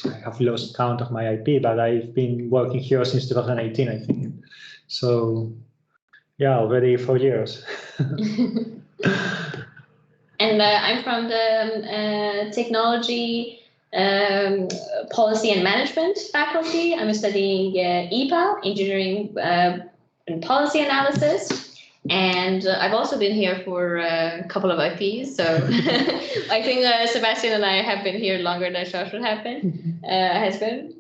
I have lost count of my IP, but I've been working here since 2018, I think. So yeah, already 4 years. And I'm from the technology, policy and management faculty. I'm studying EPA, engineering and policy analysis. And I've also been here for a couple of IPs. So I think Sebastian and I have been here longer than Joshua has been.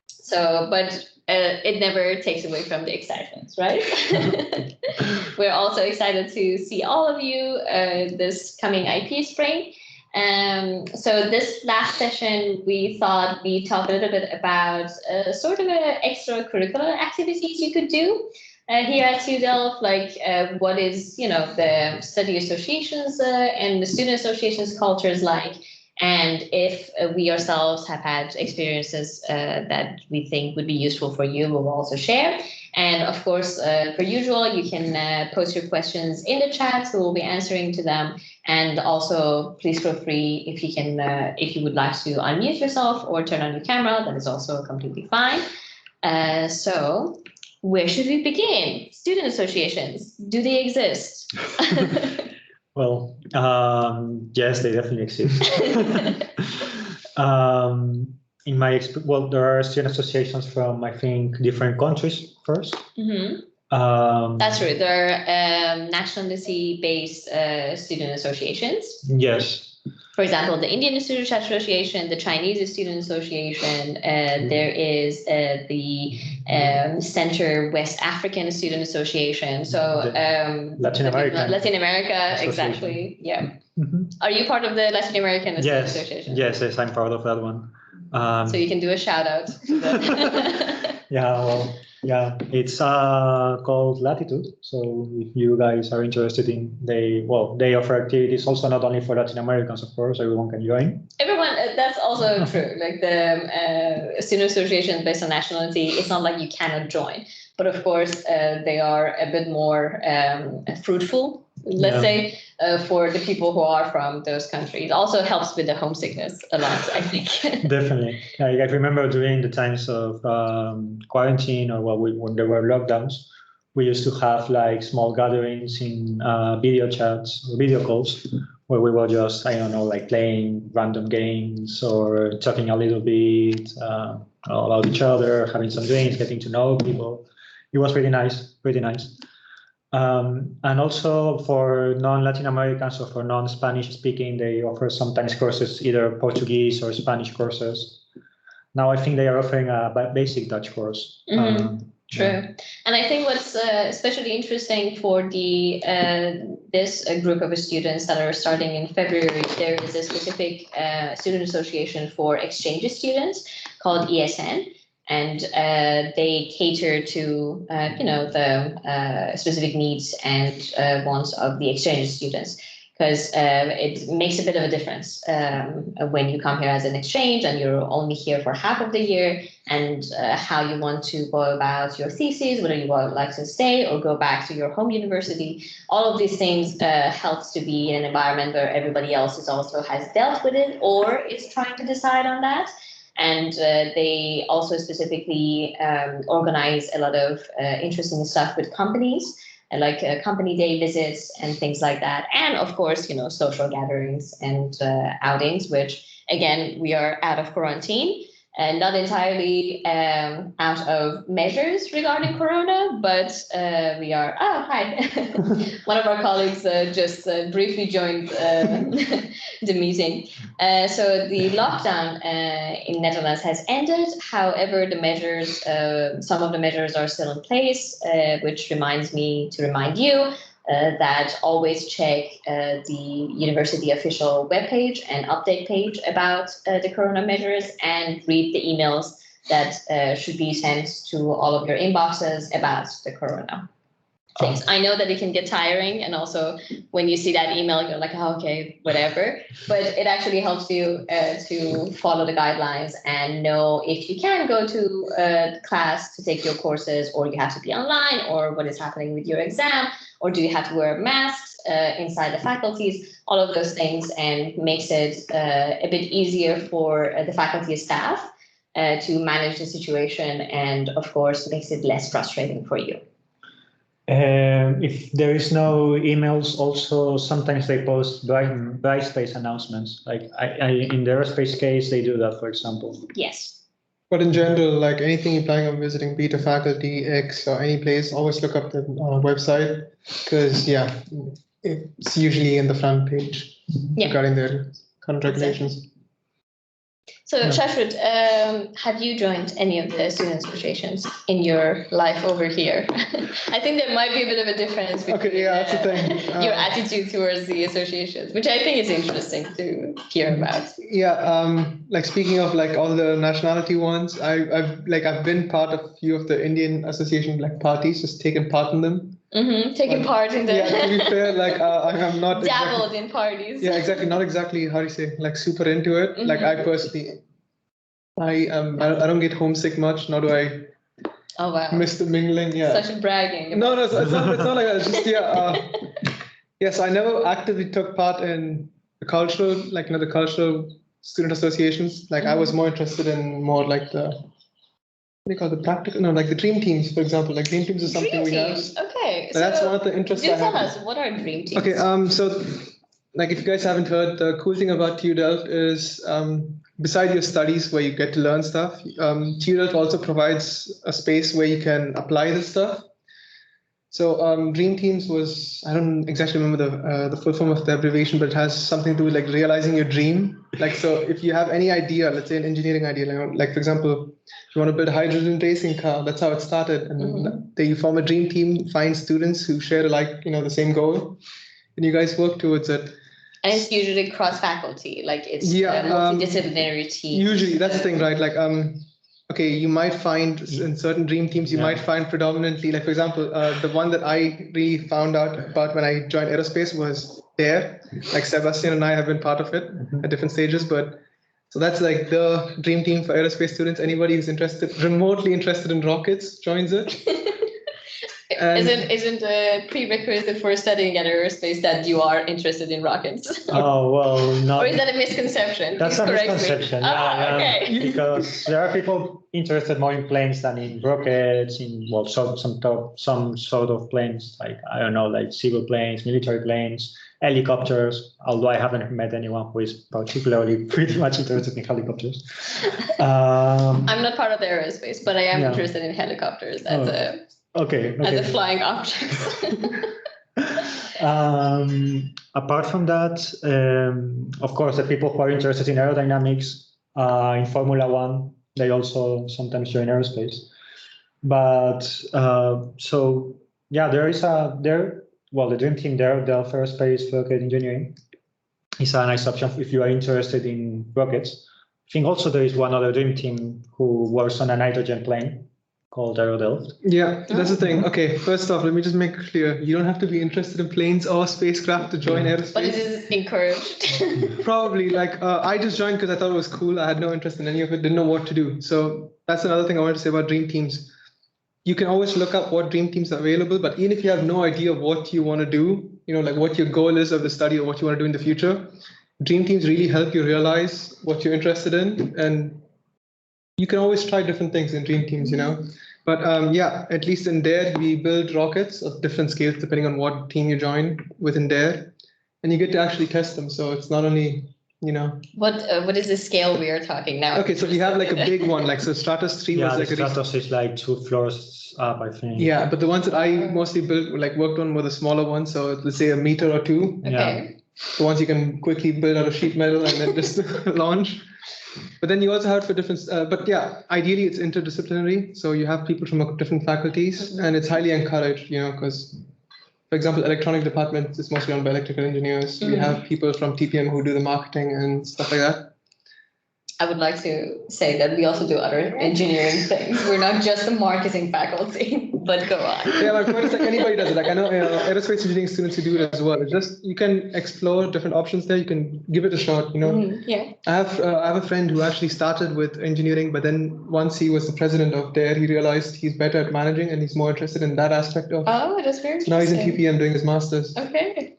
So, but it never takes away from the excitement, right? We're also excited to see all of you this coming IP spring. So this last session, we thought we'd talk a little bit about sort of extracurricular activities you could do here at TU Delft, like what is, the study associations and the student associations cultures like, and if we ourselves have had experiences that we think would be useful for you, we'll also share. And of course, per usual, you can post your questions in the chat, so we'll be answering to them. And also, please feel free if you can, if you would like to unmute yourself or turn on your camera, that is also completely fine. So where should we begin? Student associations, do they exist? Well, yes, they definitely exist. In my experience, there are student associations from, I think, different countries first. Mm-hmm. That's true. There are nationality-based student associations. Yes. For example, the Indian Student Association, the Chinese Student Association, there is the Center West African Student Association. So Latin America, exactly. Yeah. Mm-hmm. Are you part of the Latin American Student Association? Yes, I'm part of that one. So you can do a shout out. Yeah, it's called Latitude. So if you guys are interested in, they offer activities also not only for Latin Americans, of course, everyone can join. Everyone, that's also true. Like the student associations based on nationality, it's not like you cannot join. But of course, they are a bit more fruitful, let's say, for the people who are from those countries. Also helps with the homesickness a lot, I think. Definitely. I remember during the times of quarantine or when there were lockdowns, we used to have like small gatherings in video chats or video calls where we were just, I don't know, like playing random games or talking a little bit about each other, having some drinks, getting to know people. It was really nice, pretty nice. And also for non-Latin Americans or for non-Spanish speaking, they offer sometimes courses, either Portuguese or Spanish courses. Now I think they are offering a basic Dutch course. Mm-hmm. True. Yeah. And I think what's especially interesting for the this group of students that are starting in February, there is a specific student association for exchange students called ESN. And they cater to, the specific needs and wants of the exchange students, because it makes a bit of a difference when you come here as an exchange and you're only here for half of the year, and how you want to go about your thesis, whether you would like to stay or go back to your home university. All of these things helps to be in an environment where everybody else has dealt with it or is trying to decide on that. And they also specifically organize a lot of interesting stuff with companies, like company day visits and things like that. And of course, social gatherings and outings, which again, we are out of quarantine and not entirely out of measures regarding Corona, but we are, hi. One of our colleagues just briefly joined the meeting. So the lockdown in Netherlands has ended. However, the measures, some of the measures are still in place, which reminds me to remind you that always check the university official webpage and update page about the Corona measures, and read the emails that should be sent to all of your inboxes about the Corona things. I know that it can get tiring, and also when you see that email, you're like, oh, okay, whatever. But it actually helps you to follow the guidelines and know if you can go to class to take your courses, or you have to be online, or what is happening with your exam, or do you have to wear masks inside the faculties, all of those things, and makes it a bit easier for the faculty staff to manage the situation, and of course makes it less frustrating for you? If there is no emails, also sometimes they post bright space announcements. Like in the aerospace case, they do that, for example. Yes. But in general, like anything you're planning on visiting, be it a faculty, X, or any place, always look up the website, because yeah, it's usually in the front page regarding their current regulations. So, Shashwat, have you joined any of the student associations in your life over here? I think there might be a bit of a difference between that's the thing. your attitude towards the associations, which I think is interesting to hear about. Yeah, like speaking of like all the nationality ones, I've been part of a few of the Indian association like parties, just taken part in them. Taking part in the. Yeah, to be fair, like I'm not dabbled in parties. Yeah, exactly. Not exactly how do you say, like super into it. Like I personally, I don't get homesick much, nor do I. Oh wow. Miss the mingling. Yeah. Such bragging. No, it's not like that. It's just yes, I never actively took part in the cultural, like the cultural student associations. Like I was more interested in more like the what do you call the practical? No, like the dream teams, for example. Like dream teams is something we have. Okay. So that's one of the interests I have. Tell us, what are dream teams? Okay. So, like if you guys haven't heard, the cool thing about TU Delft is beside your studies where you get to learn stuff, TU Delft also provides a space where you can apply this stuff. So Dream Teams was, I don't exactly remember the full form of the abbreviation, but it has something to do with like realizing your dream. Like, so if you have any idea, let's say an engineering idea, like for example, if you want to build a hydrogen racing car, that's how it started. And then you form a dream team, find students who share the same goal, and you guys work towards it. And it's usually cross-faculty, like it's a multidisciplinary team. Usually, that's the thing, right? Like, okay, you might find in certain dream teams, you might find predominantly, like for example, the one that I really found out about when I joined aerospace was DARE. Like Sebastian and I have been part of it at different stages, but so that's like the dream team for aerospace students. Anybody who's remotely interested in rockets joins it. Isn't a prerequisite for studying at aerospace that you are interested in rockets? Oh, well, no. Or is that a misconception? That's a misconception. Okay. Because there are people interested more in planes than in rockets, some sort of planes, like, I don't know, like civil planes, military planes, helicopters, although I haven't met anyone who is particularly pretty much interested in helicopters. I'm not part of the aerospace, but I am interested in helicopters as a flying object. Apart from that, of course, the people who are interested in aerodynamics, in Formula One, they also sometimes join aerospace. But the dream team there, the aerospace rocket engineering, is a nice option if you are interested in rockets. I think also there is one other dream team who works on a nitrogen plane called Aero Delft. Yeah, that's the thing. Okay, first off, let me just make it clear. You don't have to be interested in planes or spacecraft to join aerospace. But it is encouraged. Probably. Like, I just joined because I thought it was cool. I had no interest in any of it, didn't know what to do. So that's another thing I wanted to say about dream teams. You can always look up what dream teams are available, but even if you have no idea what you want to do, like what your goal is of the study or what you want to do in the future, dream teams really help you realize what you're interested in. And you can always try different things in dream teams, But at least in DARE, we build rockets of different scales depending on what team you join within DARE, and you get to actually test them. So it's not only, What is the scale we are talking now? Okay, so we have like a big one, like so Stratos 3 was like Stratos is like 2 floors up, I think. Yeah, but the ones that I mostly worked on were the smaller ones. So let's say a meter or 2. Okay. Yeah. The ones you can quickly build out of sheet metal and then just launch. But then you also have for different, ideally it's interdisciplinary. So you have people from different faculties, and it's highly encouraged, because, for example, electronic department is mostly run by electrical engineers. We have people from TPM who do the marketing and stuff like that. I would like to say that we also do other engineering things. We're not just the marketing faculty, but go on. Yeah, my point is like anybody does it. Like I know aerospace engineering students who do it as well. It's just you can explore different options there. You can give it a shot. Yeah. I have a friend who actually started with engineering, but then once he was the president of DARE, he realized he's better at managing and he's more interested in that aspect of. Oh, that's very interesting. Now he's in TPM doing his master's. Okay.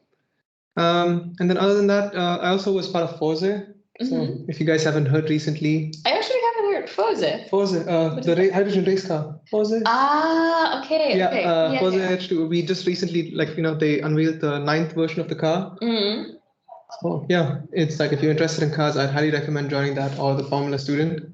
And then other than that, I also was part of FORZE. So if you guys haven't heard recently. I actually haven't heard. FOSE? FOSE, the hydrogen race car. FOSE. Ah, okay. Yeah, okay. FOSE H2. We just recently, they unveiled the 9th version of the car. Mm-hmm. So yeah, it's like if you're interested in cars, I'd highly recommend joining that, or the Formula student.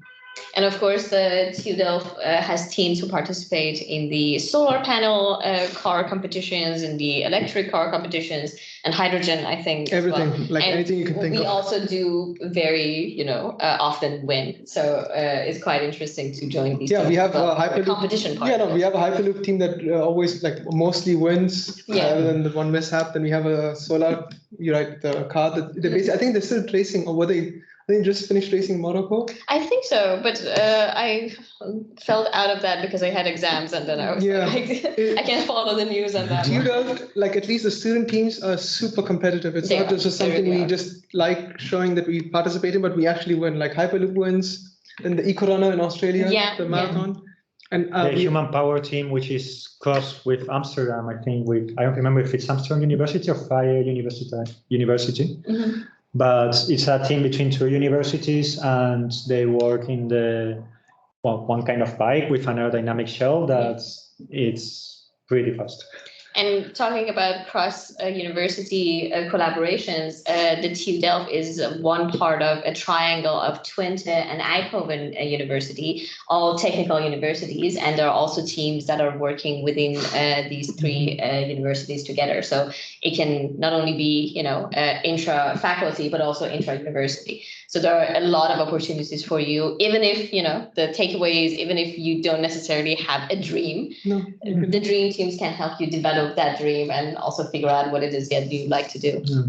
And of course, the TU Delft has teams who participate in the solar panel car competitions, in the electric car competitions, and hydrogen, I think. Everything, as well. like and anything you can think of. We also do very, often win. So it's quite interesting to join these. Yeah, we have a Hyperloop competition part. Yeah, no, we have a Hyperloop team that always mostly wins, other than the one mishap. Then we have a solar, the car that they basically, I think they're still racing, or were they? I think just finished racing in Morocco. I think so, but I fell out of that because I had exams, and then I was I can't follow the news on that. TU Delft, at least the student teams are super competitive. It's not just something we just like showing that we participate in, but we actually win. Like Hyperloop wins, and the Eco-Runner in Australia, the marathon. And the Human Power team, which is crossed with Amsterdam, I think I don't remember if it's Amsterdam University or Vrije University. Mm-hmm. But it's a team between two universities, and they work in one kind of bike with an aerodynamic shell it's pretty fast. And talking about cross-university collaborations, the TU Delft is one part of a triangle of Twente and Eindhoven University, all technical universities, and there are also teams that are working within these three universities together. So it can not only be, intra-faculty, but also intra-university. So there are a lot of opportunities for you, even if, the takeaway is, even if you don't necessarily have a dream, the dream teams can help you develop that dream and also figure out what it is that you like to do. Yeah.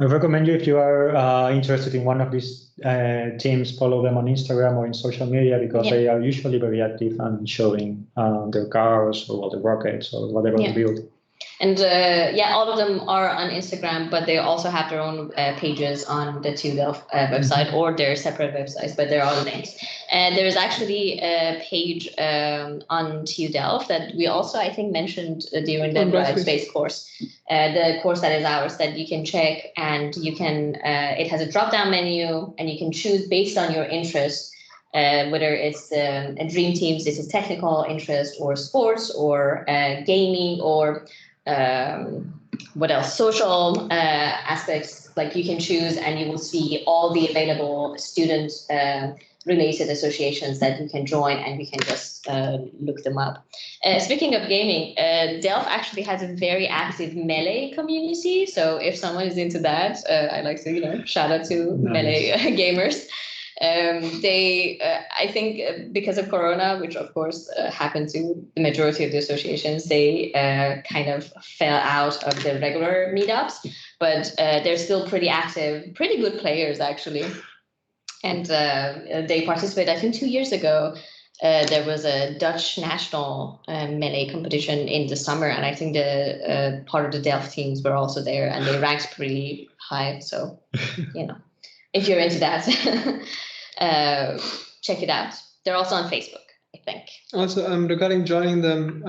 I recommend you, if you are interested in one of these teams, follow them on Instagram or in social media, because they are usually very active and showing their cars or the rockets or whatever they build. And all of them are on Instagram, but they also have their own pages on the TU Delft website, or their separate websites, but they're all linked. And there is actually a page on TU Delft that we also, I think, mentioned during the Bright Space course. The course that is ours, that you can check, and you can, it has a drop-down menu, and you can choose based on your interest, whether it's a dream teams, this is technical interest, or sports, or gaming, or what else? Social aspects. Like you can choose, and you will see all the available student related associations that you can join, and you can just look them up. Speaking of gaming, Delft actually has a very active Melee community. So if someone is into that, I like to shout out to Melee gamers. They, I think, because of Corona, which of course happened to the majority of the associations, they kind of fell out of the regular meetups, but they're still pretty active, pretty good players actually. And they participate, I think 2 years ago, there was a Dutch national Melee competition in the summer, and I think the part of the Delft teams were also there, and they ranked pretty high. So, if you're into that, check it out. They're also on Facebook, I think. Also, regarding joining them,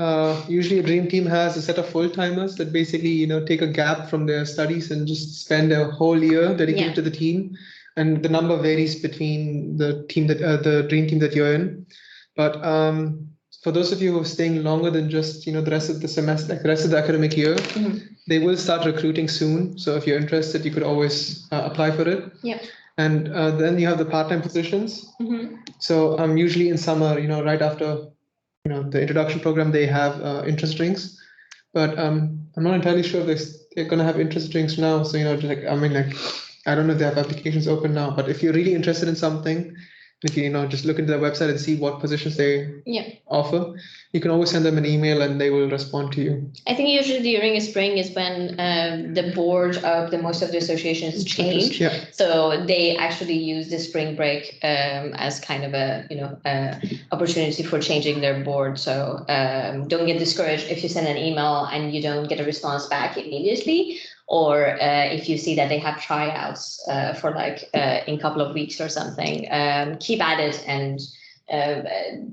usually a dream team has a set of full-timers that basically, take a gap from their studies and just spend a whole year dedicated to the team. And the number varies between the team the dream team that you're in. But for those of you who are staying longer than just, the rest of the semester, like the rest of the academic year, they will start recruiting soon. So if you're interested, you could always apply for it. Yeah. And then you have the part-time positions. So usually in summer, right after, the introduction program, they have interest drinks. But I'm not entirely sure if they're going to have interest drinks now. So, I don't know if they have applications open now, but if you're really interested in something, if you just look into their website and see what positions they offer, you can always send them an email and they will respond to you. I think usually during spring is when the board of most of the associations change. So they actually use the spring break as kind of a opportunity for changing their board. So don't get discouraged if you send an email and you don't get a response back immediately. Or if you see that they have tryouts for in a couple of weeks or something, keep at it, and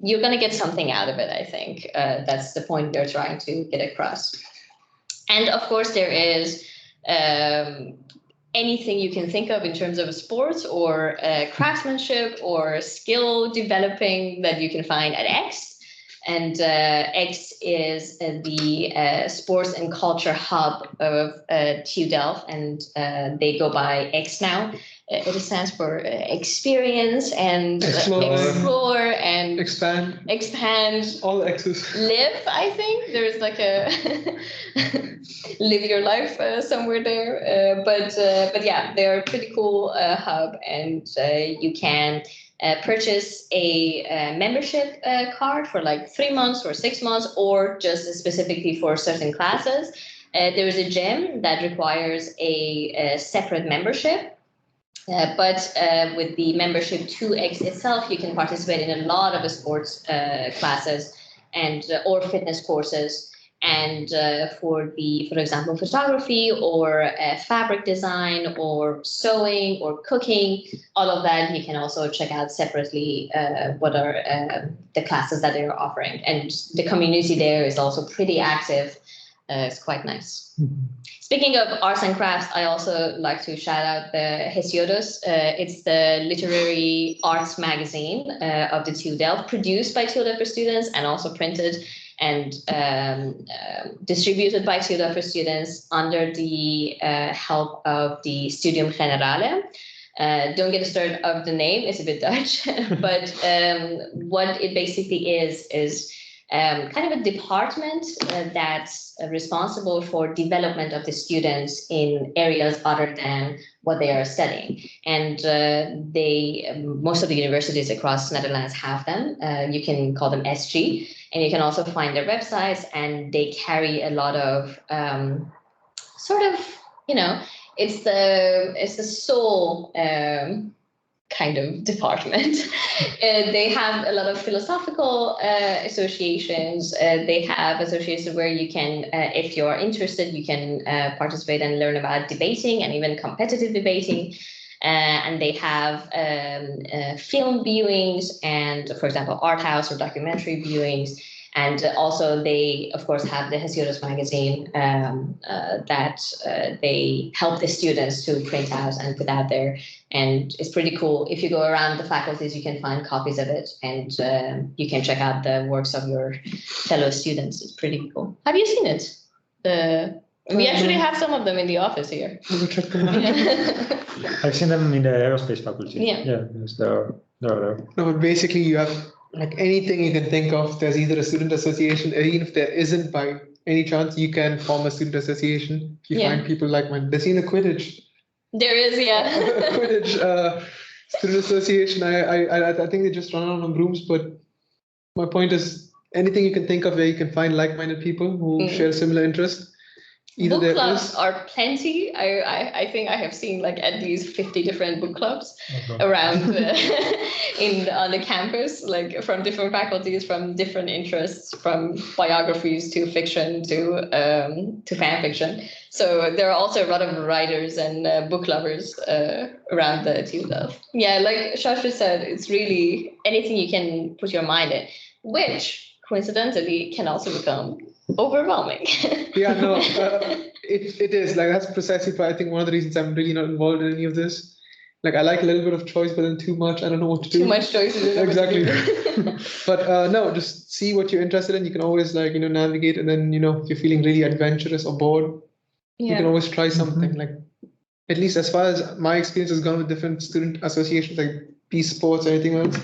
you're going to get something out of it, I think. That's the point we're trying to get across. And of course, there is anything you can think of in terms of sports or craftsmanship or skill developing that you can find at X. And X is the sports and culture hub of TU Delft, and they go by X now. It stands for experience and explore and expand. All X's. Live, I think. There's like a live your life somewhere there. But yeah, they're a pretty cool hub, and you can purchase a membership card for like 3 months or 6 months, or just specifically for certain classes. There is a gym that requires a separate membership. But with the membership to X itself, you can participate in a lot of sports classes and or fitness courses. And for example, photography or fabric design or sewing or cooking, all of that you can also check out separately what are the classes that they're offering. And the community there is also pretty active. It's quite nice. Mm-hmm. Speaking of arts and crafts, I also like to shout out the Hesiodus. It's the literary arts magazine of the TU Delft, produced by TU Delft for students and also printed and distributed by TU Delft for students under the help of the Studium Generale. Don't get started of the name, it's a bit Dutch, but what it basically is kind of a department that's responsible for development of the students in areas other than what they are studying. And most of the universities across Netherlands have them. You can call them SG, and you can also find their websites, and they carry a lot of it's the sole kind of department. They have a lot of philosophical associations. They have associations where you can, if you're interested, you can participate and learn about debating and even competitive debating. And they have film viewings and, for example, art house or documentary viewings. And also they, of course, have the Hesiodus magazine that they help the students to print out and put out there. And it's pretty cool. If you go around the faculties, you can find copies of it, and you can check out the works of your fellow students. It's pretty cool. Have you seen it? We actually have some of them in the office here. I've seen them in the aerospace faculty. Yeah, yes, they're there. No, but basically you have like anything you can think of. There's either a student association, or even if there isn't, by any chance, you can form a student association. If you find people like mine. There's even a Quidditch. There is, yeah. Quidditch student association. I think they just run around on brooms, but my point is anything you can think of where you can find like-minded people who share similar interests. Book clubs are plenty. I think I have seen like at least 50 different book clubs around on the campus, like from different faculties, from different interests, from biographies to fiction to fan fiction. So there are also a lot of writers and book lovers around the TU Delft. Yeah, like Shashri said, it's really anything you can put your mind in, which coincidentally can also become overwhelming. Yeah, no, it is like that's precisely why I think one of the reasons I'm really not involved in any of this. Like I like a little bit of choice, but then too much, I don't know what to do. Too much choice. Exactly. But no, just see what you're interested in. You can always navigate, and then if you're feeling really adventurous or bored, you can always try something. Like at least as far as my experience has gone with different student associations, like peace sports or anything else.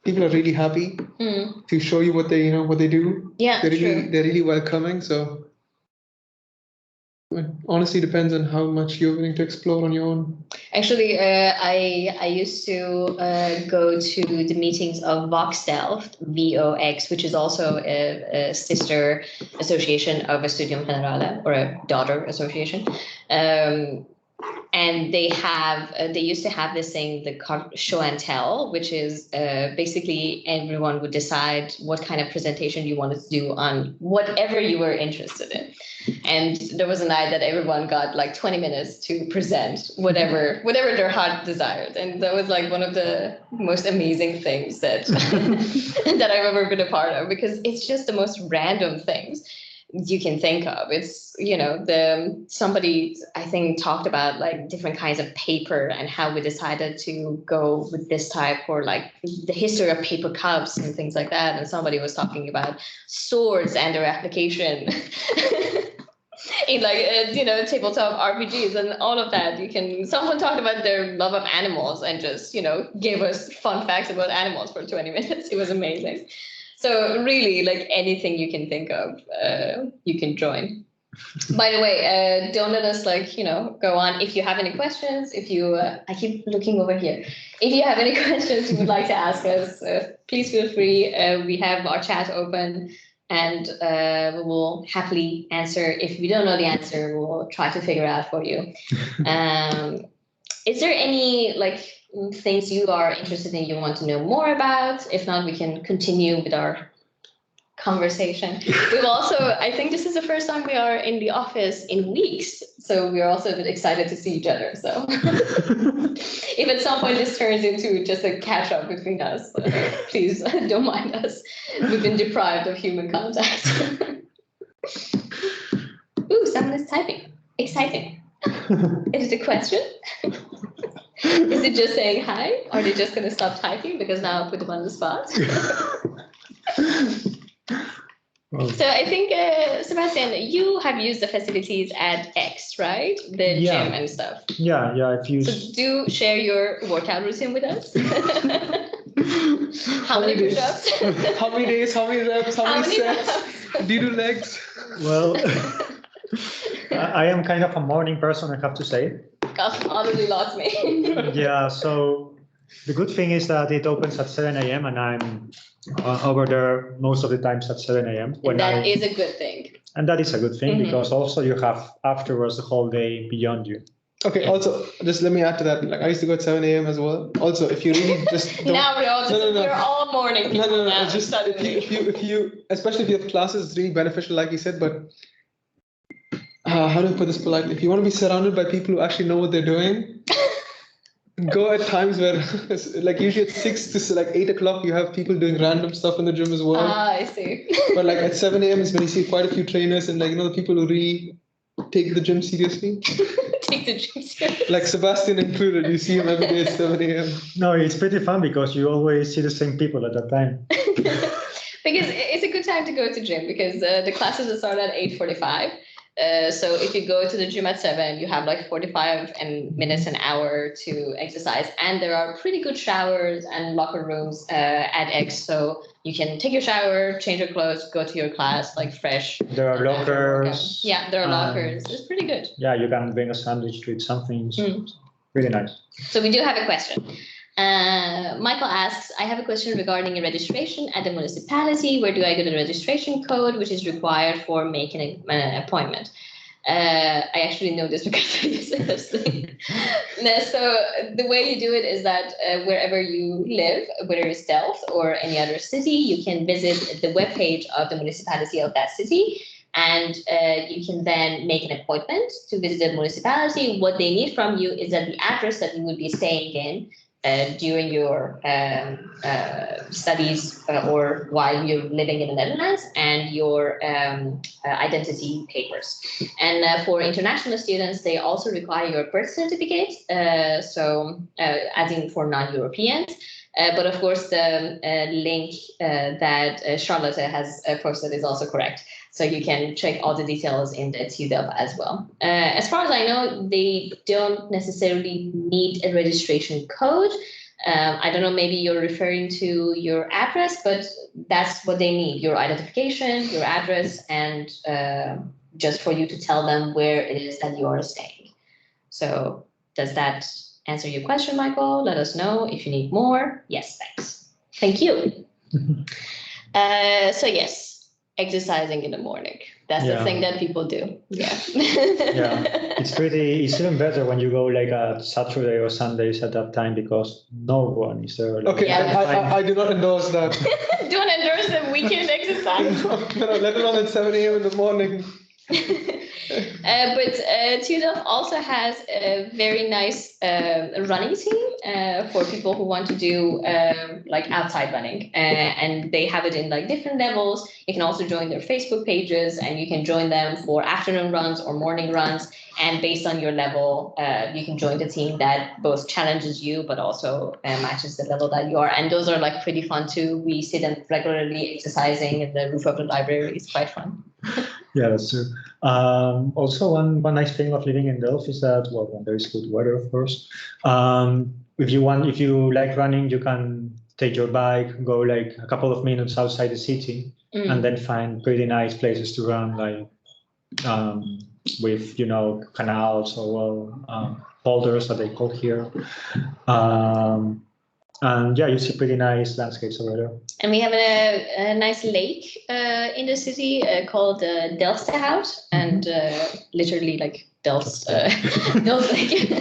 People are really happy to show you what they do. Yeah, they're really welcoming. So it honestly depends on how much you're willing to explore on your own. Actually, I used to go to the meetings of Vox Delft, VOX, which is also a sister association of a Studium Generale, or a daughter association. And they used to have this thing, the show and tell, which is basically everyone would decide what kind of presentation you wanted to do on whatever you were interested in. And there was a night that everyone got like 20 minutes to present whatever their heart desired. And that was like one of the most amazing things that that I've ever been a part of, because it's just the most random things. you can think of. It's, somebody I think talked about like different kinds of paper and how we decided to go with this type, or like the history of paper cups and things like that. And somebody was talking about swords and their application in like tabletop RPGs and all of that. Someone talked about their love of animals and just gave us fun facts about animals for 20 minutes. It was amazing. So really, like anything you can think of, you can join. By the way, don't let us go on. If you have any questions, I keep looking over here. If you have any questions you would like to ask us, please feel free. We have our chat open, and we will happily answer. If we don't know the answer, we'll try to figure out for you. Is there any things you are interested in, you want to know more about? If not, we can continue with our conversation. We've also, I think this is the first time we are in the office in weeks, so we're also a bit excited to see each other. So if at some point this turns into just a catch up between us, please don't mind us. We've been deprived of human contact. Ooh, someone is typing. Exciting. Is it a question? Is it just saying hi? Are they just going to stop typing because now I put them on the spot? So I think, Sebastian, you have used the facilities at X, right? The gym and stuff. Yeah, I've used. So do share your workout routine with us. How many push-ups? How many days? How many reps? How many sets? Do you do legs? Well, I am kind of a morning person, I have to say. God, honestly lost me. Yeah, so the good thing is that it opens at 7 a.m. and I'm over there most of the times at 7 a.m. That is a good thing. And that is a good thing because also you have afterwards the whole day beyond you. Okay, also, just let me add to that. Like I used to go at 7 a.m. as well. Also, if you really just don't... Now we're all morning people now. It's just if you, especially if you have classes, it's really beneficial, like you said, but how do I put this politely? If you want to be surrounded by people who actually know what they're doing, go at times where, like usually at 6 to 8 o'clock, you have people doing random stuff in the gym as well. Ah, I see. But like at 7 a.m. is when you see quite a few trainers and the people who really take the gym seriously. Take the gym seriously. Like Sebastian included, you see him every day at 7 a.m. No, it's pretty fun because you always see the same people at that time. Because it's a good time to go to gym because the classes will start at 8:45. So if you go to the gym at 7, you have 45 minutes, an hour to exercise. And there are pretty good showers and locker rooms at X. So you can take your shower, change your clothes, go to your class fresh. There are lockers. Yeah, there are lockers. It's pretty good. Yeah, you can bring a sandwich to eat something. Really nice. So we do have a question. Michael asks, I have a question regarding a registration at the municipality. Where do I get the registration code, which is required for making an appointment? I actually know this because I use it this thing. So the way you do it is that wherever you live, whether it's Delft or any other city, you can visit the webpage of the municipality of that city. And you can then make an appointment to visit the municipality. What they need from you is that the address that you would be staying in during your studies or while you're living in the Netherlands, and your identity papers. And for international students, they also require your birth certificate, as in for non-Europeans. But of course, the link that Charlotte has posted is also correct. So you can check all the details in the TUDELF as well. As far as I know, they don't necessarily need a registration code. I don't know, maybe you're referring to your address, but that's what they need: your identification, your address, and just for you to tell them where it is that you are staying. So does that answer your question, Michael? Let us know if you need more. Yes, thanks. Thank you. So yes. Exercising in the morning. That's the thing that people do. Yeah. It's even better when you go at Saturday or Sundays at that time because no one is there. Okay, I do not endorse that. Don't endorse the weekend exercise. No, let alone at 7 a.m. in the morning. But TU Delft also has a very nice running team for people who want to do like outside running, and they have it in like different levels. You can also join their Facebook pages, and you can join them for afternoon runs or morning runs. And based on your level, you can join the team that both challenges you, but also matches the level that you are. And those are like pretty fun too. We see them regularly exercising in the roof of the library. It's quite fun. Yeah, that's true. Also, one nice thing of living in Delft is that, well, when there is good weather, of course, if you like running, you can take your bike, go like a couple of minutes outside the city, and then find pretty nice places to run, like with canals or boulders that they call here. And yeah, you see pretty nice landscapes over there. And we have a nice lake in the city called Delfsterhout, and literally like Delft Lake.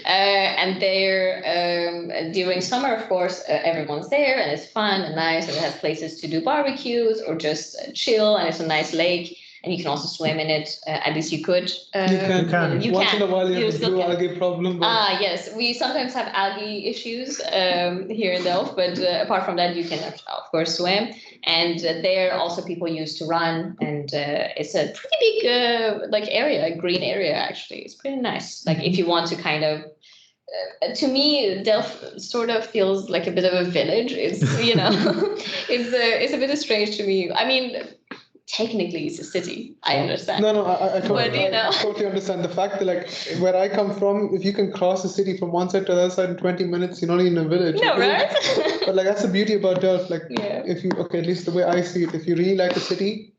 And there, during summer, of course, everyone's there, and it's fun and nice, and it has places to do barbecues or just chill, and it's a nice lake. And you can also swim in it. At least you could. You can. Once in a while, you have the blue algae problem. But... yes. We sometimes have algae issues here in Delft, but apart from that, you can, of course, swim. And there also people used to run, and it's a pretty big like area, a green area, actually. It's pretty nice. Like if you want to kind of, to me, Delft sort of feels like a bit of a village. It's, it's a bit strange to me. I mean, technically it's a city, I understand. No, I totally understand the fact that, like, where I come from, if you can cross the city from one side to the other side in 20 minutes, you're not even in a village. No, right? But like, that's the beauty about Delft. Like, if you, at least the way I see it, if you really like a city,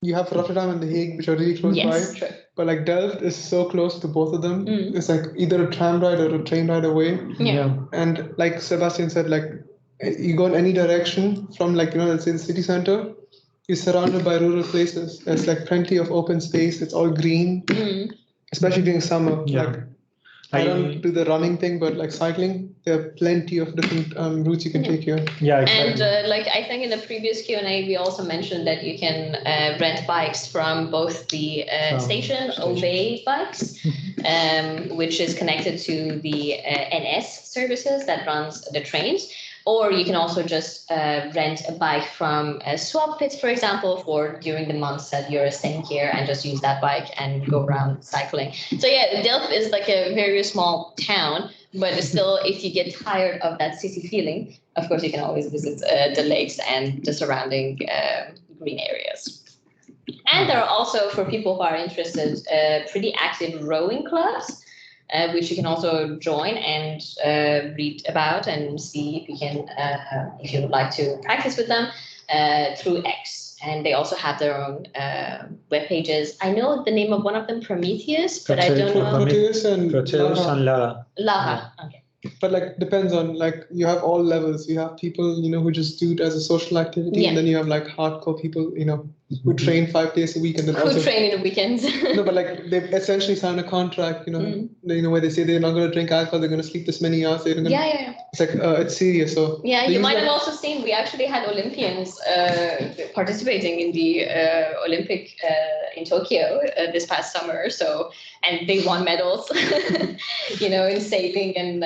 you have Rotterdam and The Hague, which are really close by. True. But like Delft is so close to both of them. It's like either a tram ride or a train ride away. Yeah. And like Sebastian said, like, you go in any direction from, like, let's say the city center, you're surrounded by rural places. There's like plenty of open space. It's all green, especially during summer. Yeah. Like, I don't do the running thing, but like cycling, there are plenty of different routes you can take here. Yeah, exactly. And like I think in the previous Q&A, we also mentioned that you can rent bikes from both the station Obey bikes, which is connected to the NS services that runs the trains. Or you can also just rent a bike from Swapfit, for example, for during the months that you're staying here, and just use that bike and go around cycling. So yeah, Delft is like a very small town, but still, if you get tired of that city feeling, of course, you can always visit the lakes and the surrounding green areas. And there are also, for people who are interested, pretty active rowing clubs, which you can also join and read about and see if you can, if you would like to practice with them through X. And they also have their own web pages. I know the name of one of them, Prometheus, but I don't know. Prometheus and Lara. Lara. Okay. But like depends on, like, you have all levels. You have people who just do it as a social activity, and then you have like hardcore people who train 5 days a week and then who train in the weekends. No, but like they essentially sign a contract, where they say they're not going to drink alcohol, they're going to sleep this many hours. It's like it's serious. So you might have also seen we actually had Olympians participating in the Olympic in Tokyo this past summer. So, and they won medals, in sailing and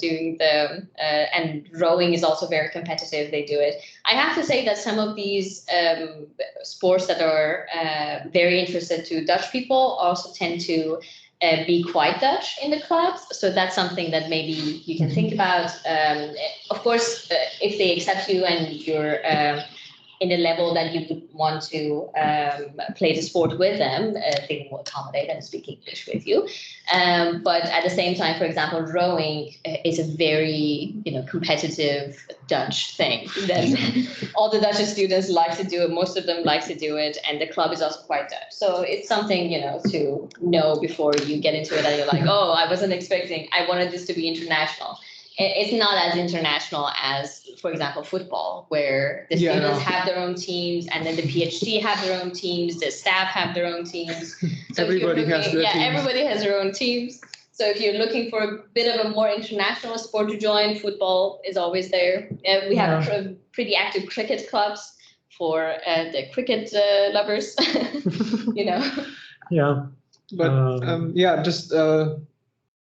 doing the and rowing is also very competitive. They do it. I have to say that some of these sports that are very interested to Dutch people also tend to be quite Dutch in the clubs. So that's something that maybe you can think about. Of course, if they accept you and you're in a level that you would want to play the sport with them, they will accommodate and speak English with you. But at the same time, for example, rowing is a very competitive Dutch thing that all the Dutch students like to do it. Most of them like to do it, and the club is also quite Dutch. So it's something to know before you get into it, and you're like, oh, I wasn't expecting. I wanted this to be international. It's not as international as, for example, football, where the students have their own teams, and then the PhD have their own teams, the staff have their own teams. So everybody has their teams. Everybody has their own teams. So if you're looking for a bit of a more international sport to join, football is always there. We have pretty active cricket clubs, for the cricket lovers, you know. Yeah. But yeah, just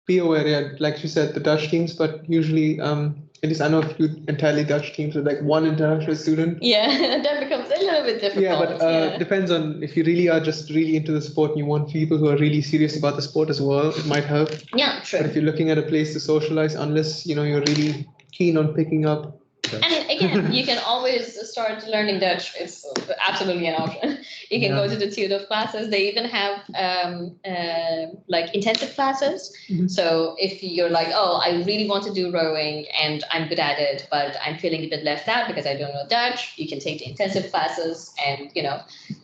be aware, yeah, like you said, the Dutch teams, but usually, at least I know a few entirely Dutch teams with like one international student. Yeah, that becomes a little bit difficult. Yeah, but depends on if you really are just really into the sport and you want people who are really serious about the sport as well, it might help. Yeah, true. But if you're looking at a place to socialize, unless you're really keen on picking up. And again, you can always start learning Dutch. It's absolutely an option. You can go to the Tudor classes. They even have like intensive classes. Mm-hmm. So if you're like, oh, I really want to do rowing and I'm good at it, but I'm feeling a bit left out because I don't know Dutch, you can take the intensive classes, and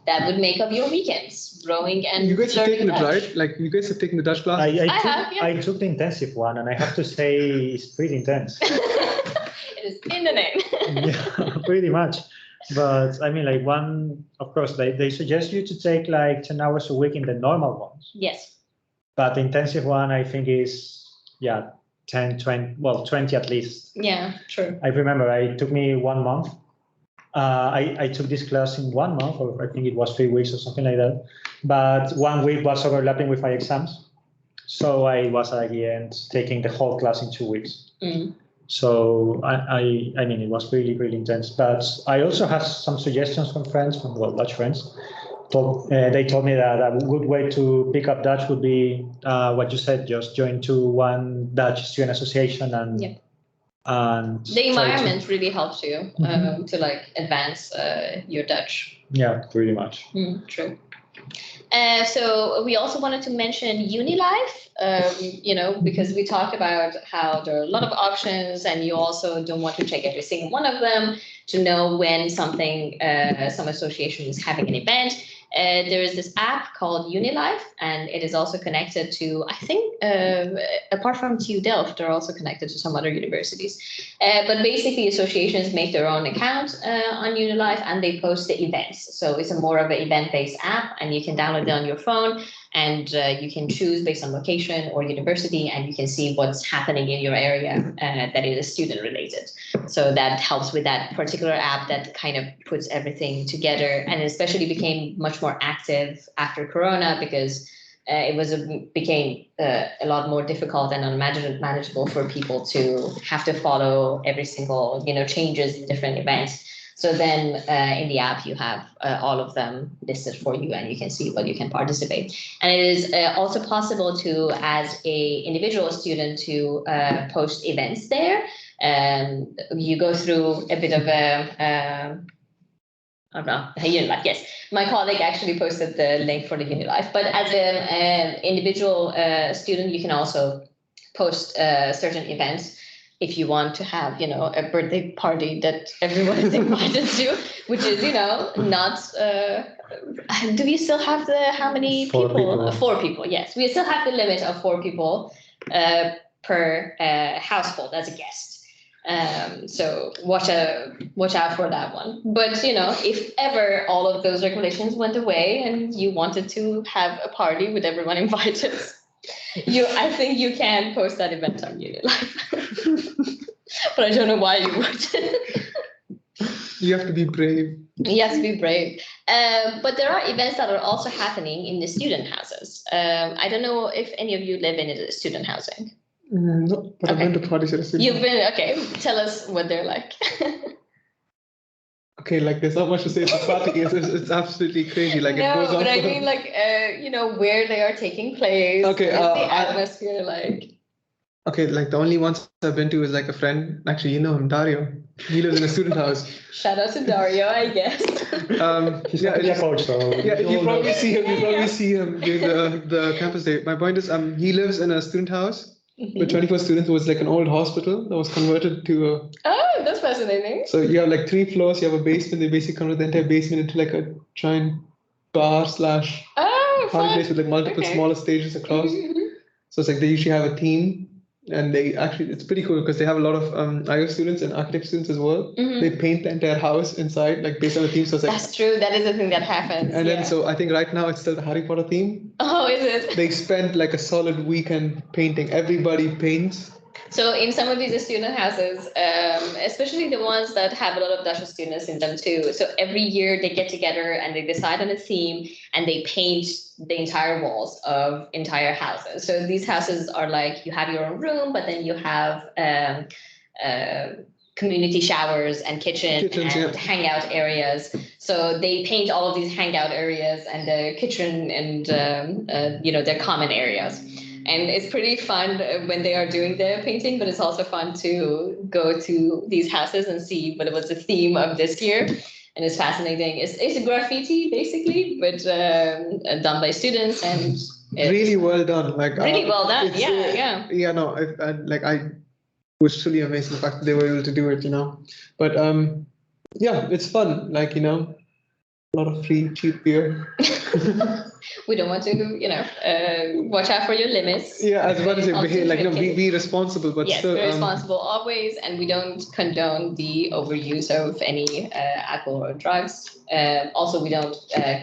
that would make up your weekends, rowing and you guys have taken Dutch. it, right? Like you guys have taken the Dutch class. I took the intensive one, and I have to say it's pretty intense. It is in the name. Yeah, pretty much. But I mean, like of course, they suggest you to take like 10 hours a week in the normal ones. Yes. But the intensive one, I think is, 10, 20, well, 20 at least. Yeah, true. I remember it took me 1 month. I took this class in 1 month, or I think it was 3 weeks or something like that. But 1 week was overlapping with my exams. So I was at the end taking the whole class in 2 weeks. Mm. So I mean, it was really, really intense. But I also have some suggestions from friends, Dutch friends. They told me that a good way to pick up Dutch would be what you said, just join to one Dutch student association and the environment really helps you to like advance your Dutch. Yeah, pretty much. True. So we also wanted to mention UniLife, because we talk about how there are a lot of options and you also don't want to check every single one of them to know when some association is having an event. There is this app called UniLife, and it is also connected to, I think, apart from TU Delft, they're also connected to some other universities. But basically, associations make their own account on UniLife, and they post the events. So it's more of an event-based app, and you can download it on your phone, and you can choose based on location or university, and you can see what's happening in your area that is student-related. So that helps with that particular app that kind of puts everything together, and especially became much more active after Corona because it became a lot more difficult and unmanageable for people to have to follow every single changes in different events. So then in the app you have all of them listed for you, and you can see what you can participate. And it is also possible to, as a individual student, to post events there. You go through a bit of a UniLife, yes. My colleague actually posted the link for the UniLife. But as an individual student, you can also post certain events if you want to have, a birthday party that everyone is invited to, which is, not. Do we still have how many people? 4 people, yes. We still have the limit of 4 people per household as a guest. So watch out for that one. But if ever all of those regulations went away and you wanted to have a party with everyone invited, I think you can post that event on UniLife. But I don't know why you would. You have to be brave. You have to be brave. But there are events that are also happening in the student houses. I don't know if any of you live in a student housing. No, but I've been to parties at a student. You've been, okay. Tell us what they're like. Okay, like there's not much to say about party. It's absolutely crazy. Like no, it goes on. But I mean, like, where they are taking place. Okay, what's the atmosphere like? Okay, like the only ones I've been to is like a friend. Actually, you know him, Dario. He lives in a student house. Shout out to Dario, I guess. He's not a coach, so yeah, you probably see him. You probably see him during the campus day. My point is, he lives in a student house with 24 students. It was like an old hospital that was converted to a. Oh, that's fascinating. So you have like 3 floors. You have a basement. They basically convert the entire basement into like a giant bar / party place with like multiple smaller stages across. So it's like they usually have a team. And it's pretty cool because they have a lot of IO students and architect students as well. They paint the entire house inside, like based on the theme. So it's like, that's true. That is a thing that happens. And then so I think right now it's still the Harry Potter theme. Oh, is it? They spent like a solid weekend painting. Everybody paints So in some of these student houses, especially the ones that have a lot of Dutch students in them too. So every year they get together and they decide on a theme and they paint the entire walls of entire houses. So these houses are like, you have your own room, but then you have community showers and kitchens and hangout areas. So they paint all of these hangout areas and the kitchen and their common areas. And it's pretty fun when they are doing their painting, but it's also fun to go to these houses and see what was the theme of this year. And it's fascinating. It's a graffiti basically, but done by students and really well done. Like really well done. Yeah. Yeah. No, I was truly amazed the fact that they were able to do it. But yeah, it's fun. Like a lot of free cheap beer. We don't want to, watch out for your limits. Yeah, as well as be responsible, but yes, still, be responsible always, and we don't condone the overuse of any alcohol or drugs. Also, we don't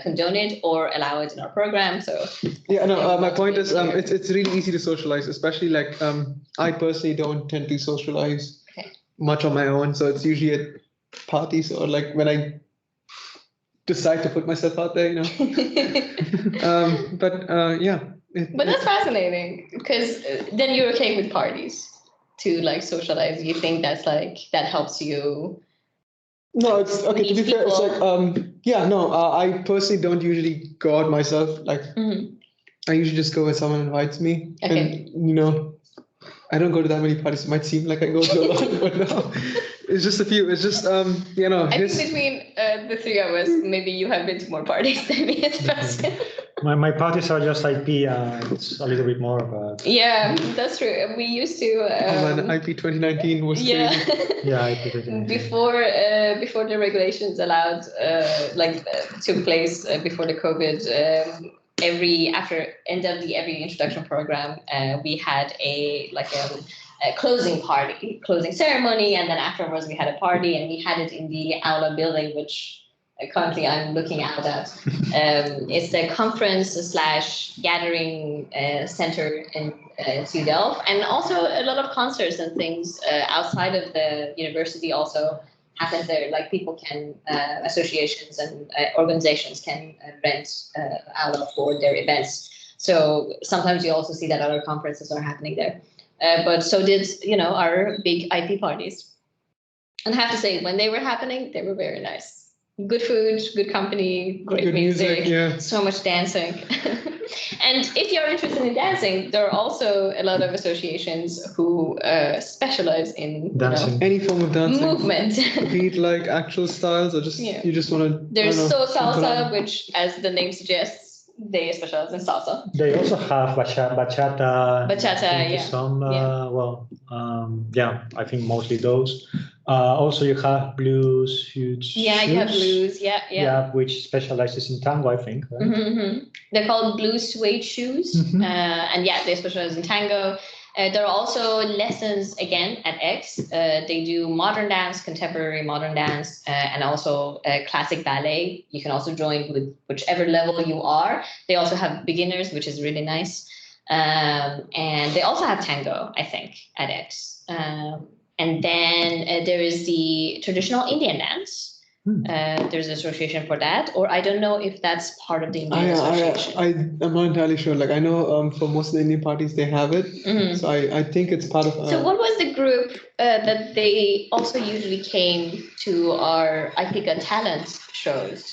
condone it or allow it in our program. So yeah, no. My point is, it's really easy to socialize, especially I personally don't tend to socialize much on my own, so it's usually at parties or when I decide to put myself out there, but yeah. But that's fascinating because then you're okay with parties to socialize. You think that helps you? No, it's okay. To be fair, it's I personally don't usually go out myself. I usually just go when someone invites me, and I don't go to that many parties. It might seem like I go to a lot, but no. It's just a few. It's just I think between the three of us, maybe you have been to more parties than me as person. My parties are just IP. It's a little bit more, but yeah, that's true. We used to. IP 2019 was yeah. crazy. Yeah, IP 2019. Before the regulations allowed took place before the COVID. After end of every introduction program, we had a closing ceremony, and then afterwards we had a party, and we had it in the Aula building, which currently I'm looking out at. It's the conference/gathering center in TU Delft, and also a lot of concerts and things outside of the university also happens there. People can, associations and organizations can rent Aula for their events. So sometimes you also see that other conferences are happening there. But so did, our big IP parties. And I have to say, when they were happening, they were very nice. Good food, good company, great music, so much dancing. And if you're interested in dancing, there are also a lot of associations who specialize in dancing. Any form of dancing. Movement. Be it actual styles or just you just want to. There's salsa, which, as the name suggests, they specialize in salsa. They also have bachata. Bachata, Some, I think mostly those. Also, you have blues, huge. Yeah, shoes. you have blues. Yeah. Which specializes in tango, I think. Right? Mm-hmm. They're called blue suede shoes, and they specialize in tango. There are also lessons again at X. They do modern dance, contemporary modern dance, and also classic ballet. You can also join with whichever level you are. They also have beginners, which is really nice. And they also have tango, I think, at X. And then there is the traditional Indian dance. There's an association for that, or I don't know if that's part of the Indian association. I'm not entirely sure. I know for most of the Indian parties they have it, so I think it's part of. So what was the group that they also usually came to our IPICA talent shows?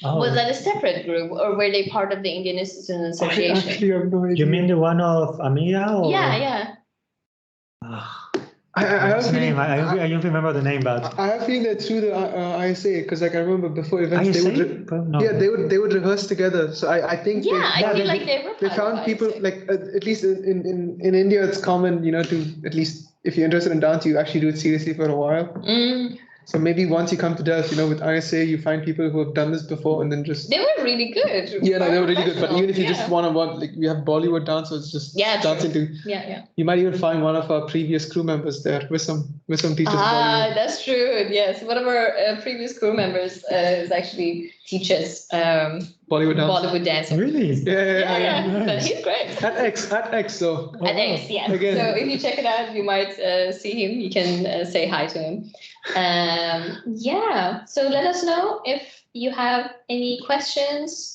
Oh. Was that a separate group, or were they part of the Indian Student Association? I actually have no idea. You mean the one of Amia? Or? Yeah. I have name. I don't remember the name, but I have a feeling that through the ISA, because I remember before events they would rehearse together. So I think they found people at least in India it's common to at least if you're interested in dance you actually do it seriously for a while. So maybe once you come to Delft, with ISA, you find people who have done this before and then just... They were really good. Yeah, they were really good. But even if you just want we have Bollywood dancers just dancing to... Yeah. You might even find one of our previous crew members there with some with some teachers. Bollywood. That's true. Yes, one of our previous crew members is actually teaches Bollywood dance. Bollywood dancing. Really? Yeah. But Nice. he's great. At X though. Oh, At wow. X, yes. Again. So if you check it out, you might see him. You can say hi to him. Yeah. So let us know if you have any questions.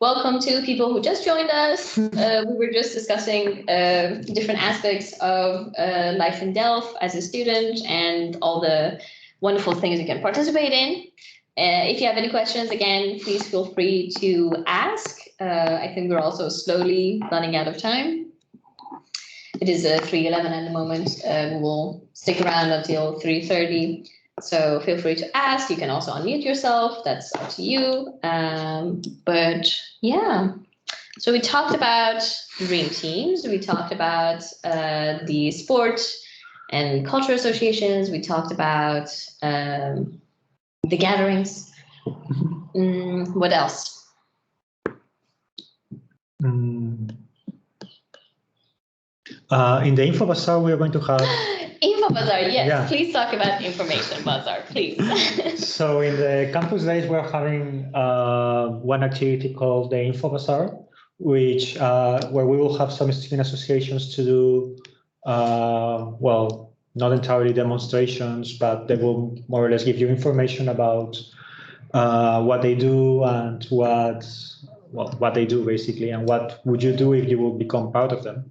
Welcome to people who just joined us. We were just discussing different aspects of life in Delft as a student and all the wonderful things you can participate in. If you have any questions, again, please feel free to ask. I think we're also slowly running out of time. It is 3:11 at the moment. We will stick around until 3:30. So feel free to ask. You can also unmute yourself. That's up to you. But yeah, so we talked about dream teams. We talked about the sport and culture associations. We talked about the gatherings. What else? In the Info Bazaar, we are going to have... Info Bazaar, yes. Yeah. Please talk about Information Bazaar, please. So in the campus days, we're having one activity called the Info Bazaar, which where we will have some student associations to do, well, not entirely demonstrations, but they will more or less give you information about what they do and what they do basically, and what would you do if you would become part of them.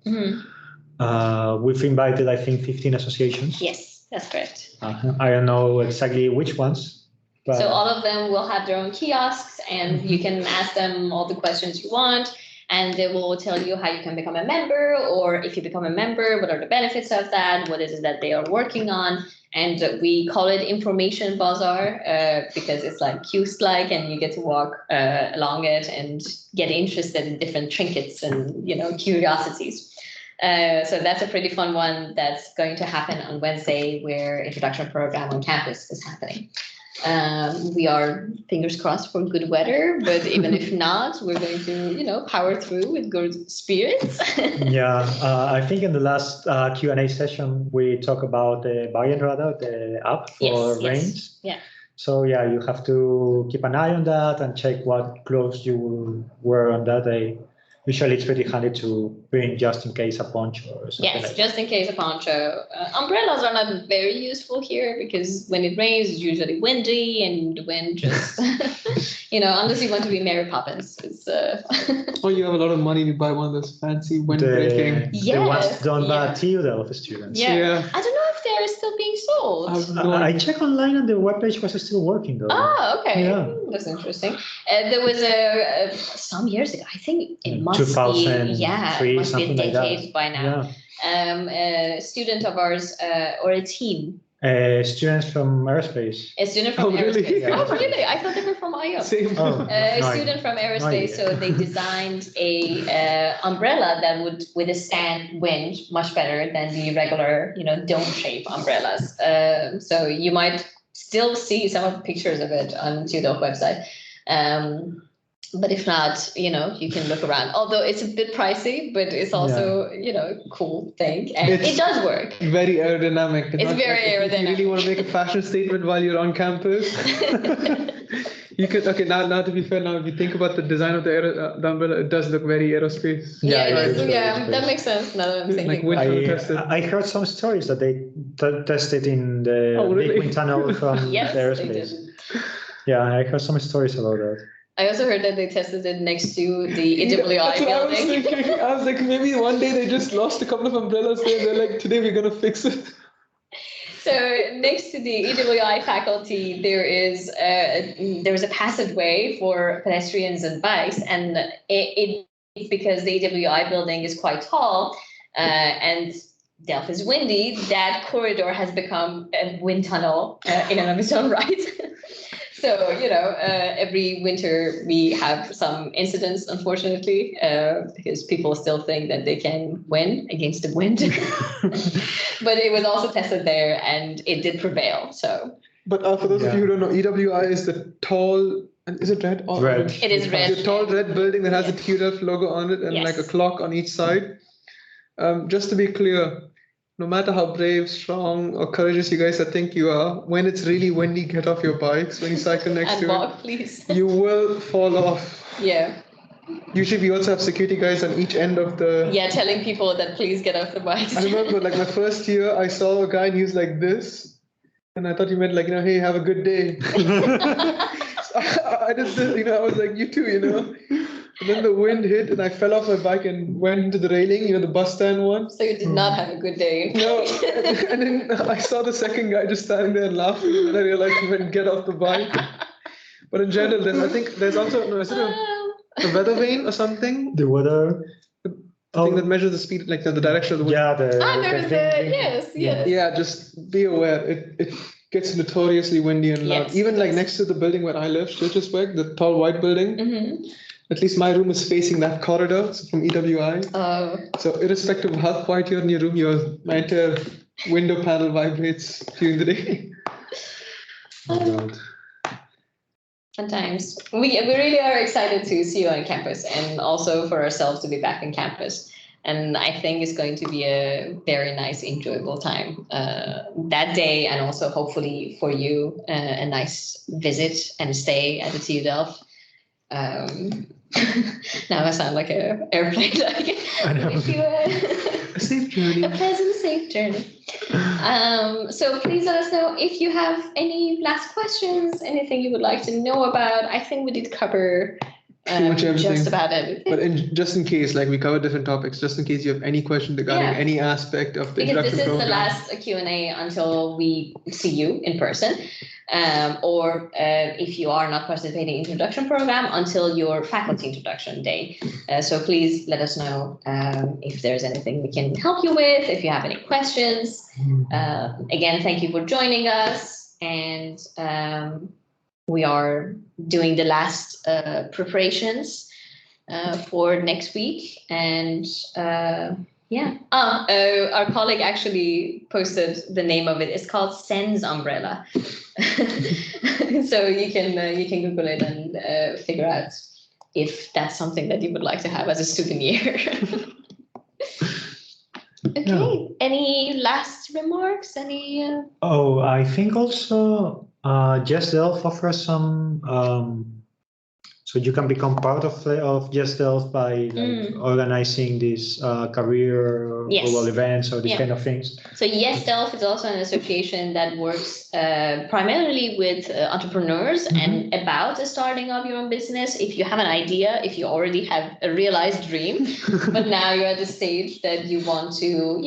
We've invited, I think, 15 associations. Yes, that's correct. I don't know exactly which ones. But So all of them will have their own kiosks, and you can ask them all the questions you want, and they will tell you how you can become a member, or if you become a member, what are the benefits of that, what is it that they are working on. And we call it Information Bazaar because it's like kiosk-like, and you get to walk along it and get interested in different trinkets and curiosities. So that's a pretty fun one that's going to happen on Wednesday, where introduction program on campus is happening. We are fingers crossed for good weather, but even if not, we're going to, power through with good spirits. Yeah, I think in the last Q&A session, we talked about the Bayern Radar, the app for rains. Yeah. So yeah, you have to keep an eye on that and check what clothes you will wear on that day. Usually it's pretty handy to bring just in case a poncho or something. Yes, like just in case a poncho. Umbrellas are not very useful here because when it rains, it's usually windy, and the wind just, unless you want to be Mary Poppins. It's, Or you have a lot of money to buy one of those fancy windbreaking. The ones done by yeah. TU Delft students. Yeah. I don't know if they're still being sold. I checked online and the webpage was still working though. Oh, okay. Yeah. That's interesting. There was some years ago, I think it must 2003, be, must be a something like decade that. by now. A student of ours, or a team. Students from aerospace. A student from really? aerospace. Yeah. Oh, really? I thought they were from IO. Same. A student from aerospace, so they designed a umbrella that would withstand wind much better than the regular, dome-shaped umbrellas. So you might still see some of the pictures of it on TU Delft website. But if not, you can look around. Although it's a bit pricey, but it's also, a cool thing. And it does work. Very aerodynamic. It's very aerodynamic. If you really want to make a fashion statement while you're on campus, you could. Okay, now to be fair, now if you think about the design of the umbrella, it does look very aerospace. That makes sense. Now that I'm thinking. Like I heard some stories that they tested in the big wind tunnel from Yes, aerospace. they did. Yeah, I heard some stories about that. I also heard that they tested it next to the EWI That's what I was building. thinking. I was like, maybe one day they just lost a couple of umbrellas there. They're like, today we're gonna fix it. So next to the EWI faculty, there is a passageway for pedestrians and bikes, and it's because the EWI building is quite tall, and Delft is windy. That corridor has become a wind tunnel in and of its own right. So, every winter we have some incidents, unfortunately, because people still think that they can win against the wind. But it was also tested there, and it did prevail. So. But for those of you who don't know, EWI is the tall, is it red? Or red. orange? It is red. The tall red building that has a TU Delft logo on it and like a clock on each side. Just to be clear, no matter how brave, strong, or courageous you guys think you are, when it's really windy, get off your bikes. When you cycle next And to walk, it, please. you will fall off. Yeah. Usually, we also have security guys on each end of the. Yeah, telling people that please get off the bikes. I remember, like my first year, I saw a guy and he was like this, and I thought he meant like, hey, have a good day. So I did this, I was like, you too, And then the wind hit and I fell off my bike and went into the railing, the bus stand one. So you did not have a good day. No, and then I saw the second guy just standing there and laughing, and then I realized he went get off the bike. But in general, I think there's also is it a weather vane or something? The weather. The thing that measures the speed, like the direction of the wind. Yeah, Yes. Yeah, just be aware. It gets notoriously windy and loud. Yes, Even it like does. next to the building where I live, Schiltersberg, the tall white building. Mm-hmm. At least my room is facing that corridor, so from EWI. So irrespective of how quiet you're in your room, my entire window panel vibrates during the day. Oh, God. Fun times. We really are excited to see you on campus and also for ourselves to be back on campus. And I think it's going to be a very nice, enjoyable time that day, and also hopefully for you a nice visit and stay at the TU Delft. Now I sound like an airplane. I know. Wish you A safe journey. a pleasant, safe journey. So please let us know if you have any last questions, anything you would like to know about. I think we did cover Pretty much everything. just about everything. But just in case, like we cover different topics, just in case you have any question regarding any aspect of the Because this introduction is program. the last Q&A until we see you in person, or if you are not participating in introduction program, until your faculty introduction day. So please let us know if there's anything we can help you with, if you have any questions. Again, thank you for joining us, and we are doing the last preparations for next week, and our colleague actually posted the name of it. It's called Sen's Umbrella. So you can Google it and figure out if that's something that you would like to have as a souvenir. Okay. Yeah. Any last remarks? Any? I think also Just Delft offers some. So you can become part of Just Delft by organizing these career events or these kind of things. So Yes Delft is also an association that works primarily with entrepreneurs and about starting up your own business. If you have an idea, if you already have a realized dream, but now you're at the stage that you want to,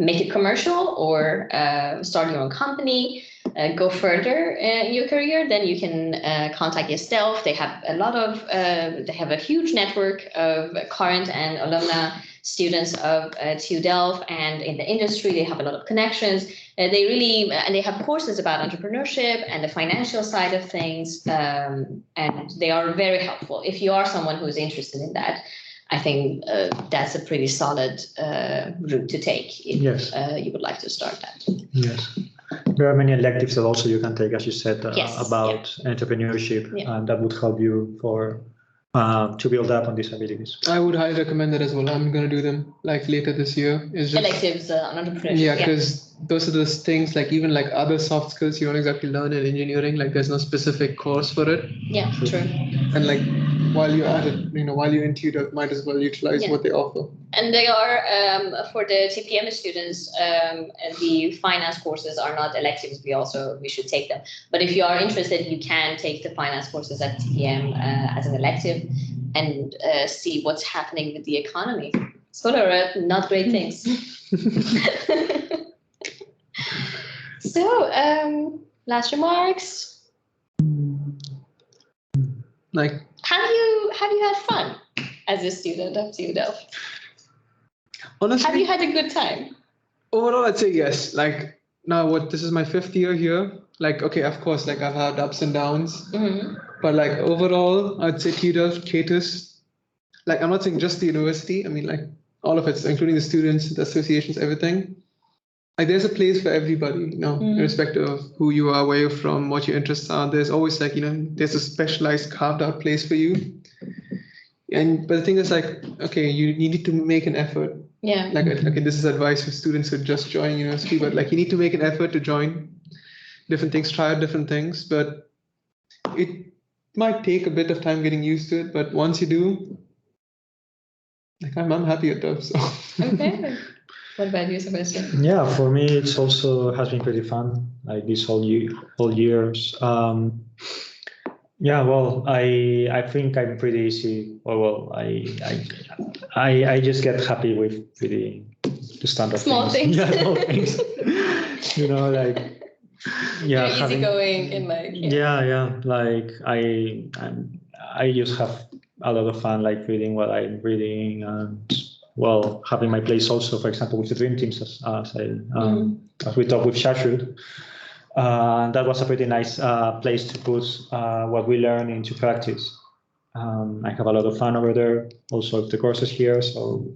make it commercial or start your own company. Go further in your career, then you can contact Yes Delft. They have they have a huge network of current and alumni students of TU Delft, and in the industry they have a lot of connections. And they have courses about entrepreneurship and the financial side of things, and they are very helpful. If you are someone who is interested in that, I think that's a pretty solid route to take if you would like to start that. Yes. There are many electives that also you can take, as you said, about entrepreneurship, and that would help you to build up on these abilities. I would highly recommend that as well. I'm going to do them later this year. It's just, electives on entrepreneurship. Yeah, because those are the things even other soft skills you don't exactly learn in engineering. There's no specific course for it. Yeah, true. And while you're at it, while you're in TU, might as well utilize what they offer. And they are for the TPM students. The finance courses are not electives. We should take them. But if you are interested, you can take the finance courses at TPM as an elective and see what's happening with the economy. Spoiler alert, not great things. So, last remarks. Have you had fun as a student of TU Delft? Honestly, have you had a good time? Overall, I'd say yes. Now this is my 5th year here. Okay, of course, I've had ups and downs. Mm-hmm. But overall, I'd say TU Delft caters. I'm not saying just the university. I mean, all of it, including the students, the associations, everything. There's a place for everybody, irrespective of who you are, where you're from, what your interests are. There's always there's a specialized carved out place for you. But the thing is okay, you need to make an effort. Yeah. Like, okay, this is advice for students who just join university, but like you need to make an effort to join different things, try out different things, but it might take a bit of time getting used to it. But once you do, like I'm happy it does. So. Okay. What about you, Sebastian? Yeah, for me, it's also has been pretty fun, like this whole years. Yeah, well, I think I'm pretty easy. Well, I just get happy with the standard Small things. Yeah, small things. Like You're easygoing in like. Yeah, like I just have a lot of fun like reading what I'm reading and well having my place also, for example, with the dream teams as we talked with Shashud. That was a pretty nice place to put what we learn into practice. I have a lot of fun over there, also with the courses here. So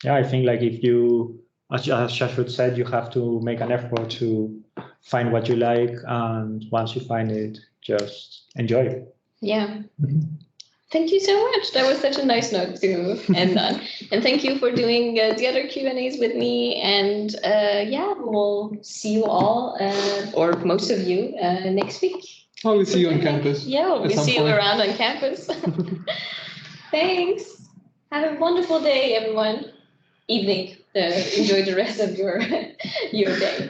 yeah, I think like if you, as Shashud said, you have to make an effort to find what you like, and once you find it, just enjoy it. Yeah. Thank you so much. That was such a nice note to end on. And thank you for doing the other Q&As with me. And yeah, we'll see you all, or most of you, next week. Oh, we'll see you on campus. Yeah, we'll see you around on campus. Thanks. Have a wonderful day, everyone. Evening. Enjoy the rest of your day.